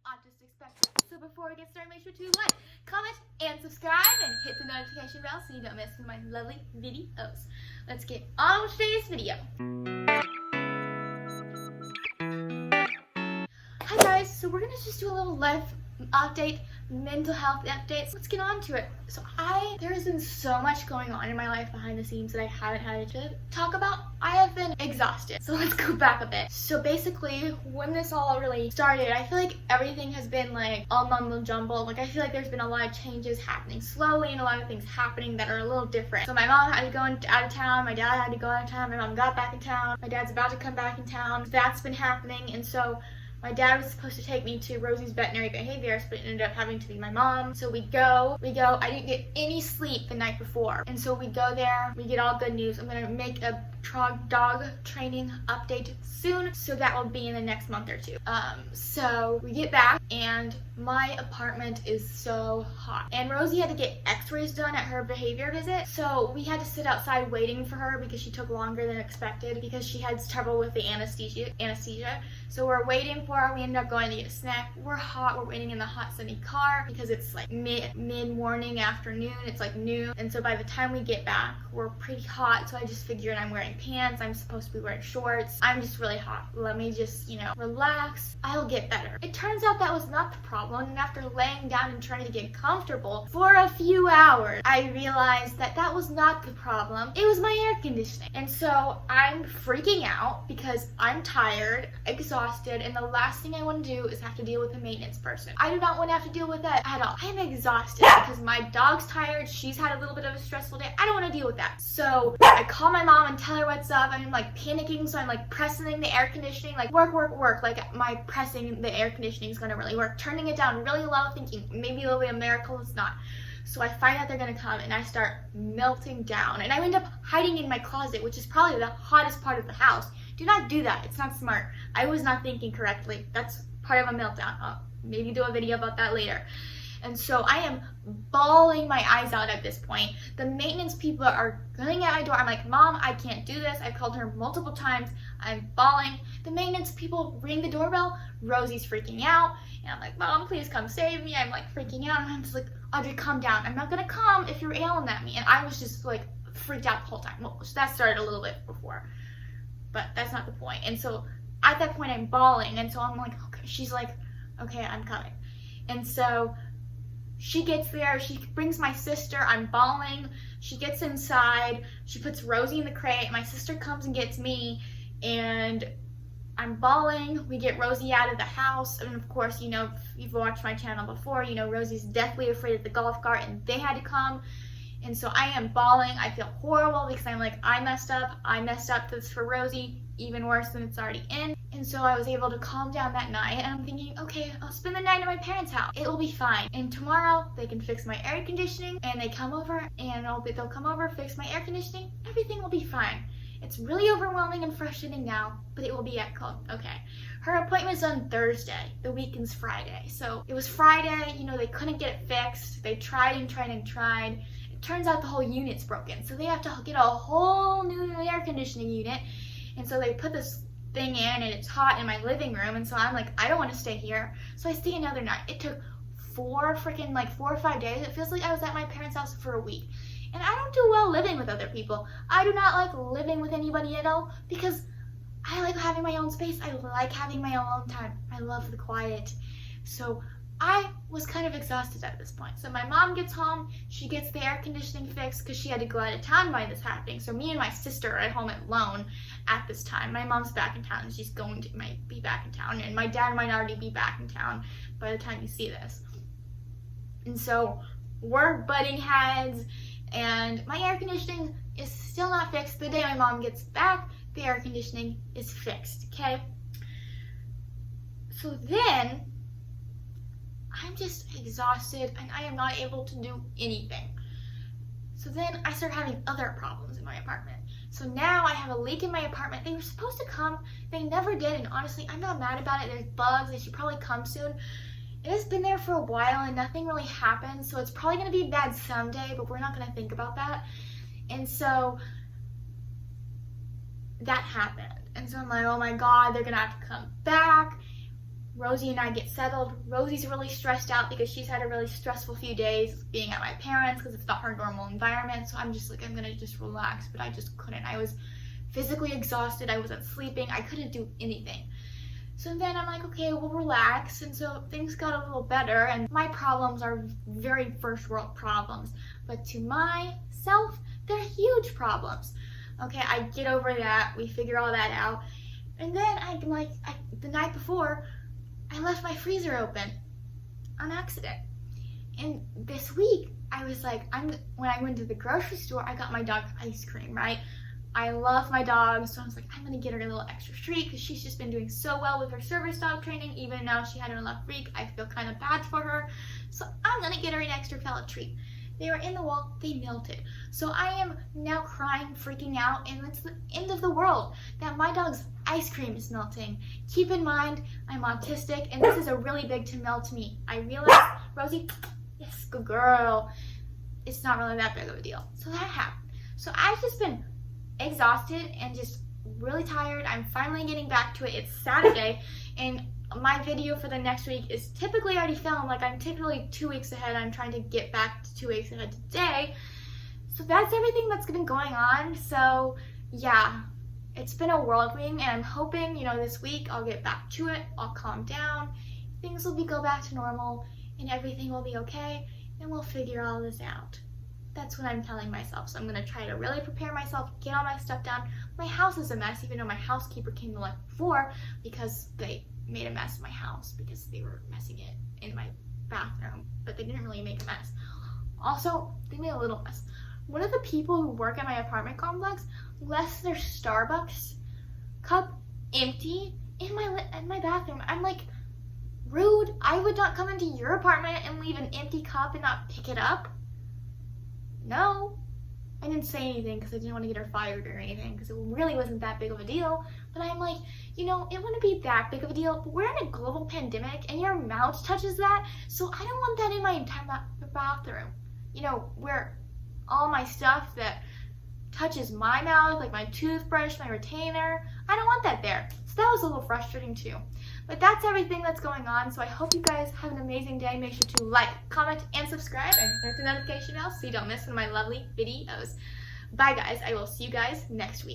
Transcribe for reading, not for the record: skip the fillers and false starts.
autistic spectrum. So before we get started, make sure to like, comment, and subscribe, and hit the notification bell so you don't miss my lovely videos. Let's get on with today's video. Hi guys, so we're gonna just do a little life update, mental health updates. Let's get on to it. So there has been so much going on in my life behind the scenes that I haven't had to talk about. I have been exhausted. So let's go back a bit. So basically, when this all really started, I feel like everything has been like all mumbo jumbo. Like I feel like there's been a lot of changes happening slowly and a lot of things happening that are a little different. So my mom had to go out of town, my dad had to go out of town, my mom got back in town, my dad's about to come back in town. That's been happening, and so my dad was supposed to take me to Rosie's veterinary behaviorist, but it ended up having to be my mom. So we go. I didn't get any sleep the night before. And so we go there, we get all good news. I'm gonna make a dog training update soon, so that will be in the next month or two. So we get back, and my apartment is so hot. And Rosie had to get x-rays done at her behavior visit, so we had to sit outside waiting for her because she took longer than expected because she had trouble with the anesthesia. So we're waiting for her. We ended up going to get a snack. We're hot. We're waiting in the hot sunny car because it's like mid-morning, afternoon. It's like noon. And so by the time we get back, we're pretty hot. So I just figured I'm wearing pants. I'm supposed to be wearing shorts. I'm just really hot. Let me just, relax. I'll get better. It turns out that was not the problem. And after laying down and trying to get comfortable for a few hours, I realized that that was not the problem. It was my air conditioning. And so I'm freaking out because I'm tired, exhausted, and the last thing I want to do is have to deal with a maintenance person. I do not want to have to deal with that at all. I am exhausted because my dog's tired. She's had a little bit of a stressful day. I don't want to deal with that. So I call my mom and tell her what's up. I'm like panicking, so I'm like pressing the air conditioning, like work. Like my pressing the air conditioning is going to really work. Turning it down really low, thinking maybe it'll be a miracle. It's not. So I find out they're gonna come, and I start melting down, and I end up hiding in my closet, which is probably the hottest part of the house. Do not do that. It's not smart. I was not thinking correctly. That's part of a meltdown. I'll maybe do a video about that later. And so I am bawling my eyes out at this point. The maintenance people are going at my door. I'm like, Mom, I can't do this. I've called her multiple times. I'm bawling. The maintenance people ring the doorbell. Rosie's freaking out. And I'm like, Mom, please come save me. I'm like freaking out. And I'm just like, Audrey, calm down. I'm not going to come if you're yelling at me. And I was just like freaked out the whole time. Well, that started a little bit before, but that's not the point. And so at that point, I'm bawling. And so I'm like, okay. She's like, okay, I'm coming. And so she gets there, she brings my sister, I'm bawling, she gets inside, she puts Rosie in the crate, my sister comes and gets me, and I'm bawling. We get Rosie out of the house, and of course, if you've watched my channel before, Rosie's deathly afraid of the golf cart, and they had to come, and so I am bawling. I feel horrible because I'm like, I messed up this for Rosie, even worse than it's already in. And so I was able to calm down that night, and I'm thinking, okay, I'll spend the night at my parents' house. It will be fine. And tomorrow they can fix my air conditioning, and they come over, and they'll come over, fix my air conditioning. Everything will be fine. It's really overwhelming and frustrating now, but it will be okay. Her appointment's on Thursday. The weekend's Friday. So it was Friday, they couldn't get it fixed. They tried and tried and tried. It turns out the whole unit's broken. So they have to get a whole new air conditioning unit. And so they put this thing in, and it's hot in my living room, and so I'm like, I don't want to stay here. So I stay another night. It took 4 or 5 days. It feels like I was at my parents' house for a week. And I don't do well living with other people. I do not like living with anybody at all because I like having my own space. I like having my own time. I love the quiet. So I was kind of exhausted at this point. So my mom gets home, she gets the air conditioning fixed because she had to go out of town by this happening. So me and my sister are at home alone at this time. My mom's back in town, and she's might be back in town, and my dad might already be back in town by the time you see this. And so we're butting heads, and my air conditioning is still not fixed. The day my mom gets back, the air conditioning is fixed, okay? So then I'm just exhausted, and I am not able to do anything. So then I start having other problems in my apartment. So now I have a leak in my apartment. They were supposed to come. They never did, and honestly, I'm not mad about it. There's bugs. They should probably come soon. It has been there for a while, and nothing really happened, so it's probably going to be bad someday, but we're not going to think about that. And so that happened. And so I'm like, oh my God, they're going to have to come back. Rosie and I get settled. Rosie's really stressed out because she's had a really stressful few days being at my parents' because it's not her normal environment. So I'm just like, I'm gonna just relax, but I just couldn't. I was physically exhausted. I wasn't sleeping. I couldn't do anything. So then I'm like, okay, we'll relax. And so things got a little better. And my problems are very first world problems. But to myself, they're huge problems. Okay, I get over that. We figure all that out. And then the night before, I left my freezer open on accident. And this week, I was like, when I went to the grocery store, I got my dog ice cream, right? I love my dog, so I was like, I'm gonna get her a little extra treat because she's just been doing so well with her service dog training. Even now she had her left week, I feel kind of bad for her. So I'm gonna get her an extra pellet treat. They were in the wall, they melted. So I am now crying, freaking out, and it's the end of the world that my dog's ice cream is melting. Keep in mind, I'm autistic, and this is a really big to melt to me. I realized, Rosie, yes, good girl. It's not really that big of a deal. So that happened. So I've just been exhausted and just really tired. I'm finally getting back to it. It's Saturday, and my video for the next week is typically already filmed. Like, I'm typically 2 weeks ahead. I'm trying to get back to 2 weeks ahead today. So that's everything that's been going on. So yeah, it's been a whirlwind, and I'm hoping, this week I'll get back to it. I'll calm down. Things will go back to normal, and everything will be okay, and we'll figure all this out. That's what I'm telling myself. So I'm going to try to really prepare myself, get all my stuff down. My house is a mess, even though my housekeeper came the night before because they made a mess in my house because they were messing it in my bathroom, but they didn't really make a mess. Also, they made a little mess. One of the people who work at my apartment complex left their Starbucks cup empty in my bathroom. I'm like, rude. I would not come into your apartment and leave an empty cup and not pick it up. No. I didn't say anything because I didn't want to get her fired or anything because it really wasn't that big of a deal. But I'm like, it wouldn't be that big of a deal. But we're in a global pandemic and your mouth touches that. So I don't want that in my entire bathroom. Where all my stuff that touches my mouth, like my toothbrush, my retainer, I don't want that there. So that was a little frustrating too. But that's everything that's going on. So I hope you guys have an amazing day. Make sure to like, comment, and subscribe, and hit the notification bell so you don't miss one of my lovely videos. Bye guys. I will see you guys next week.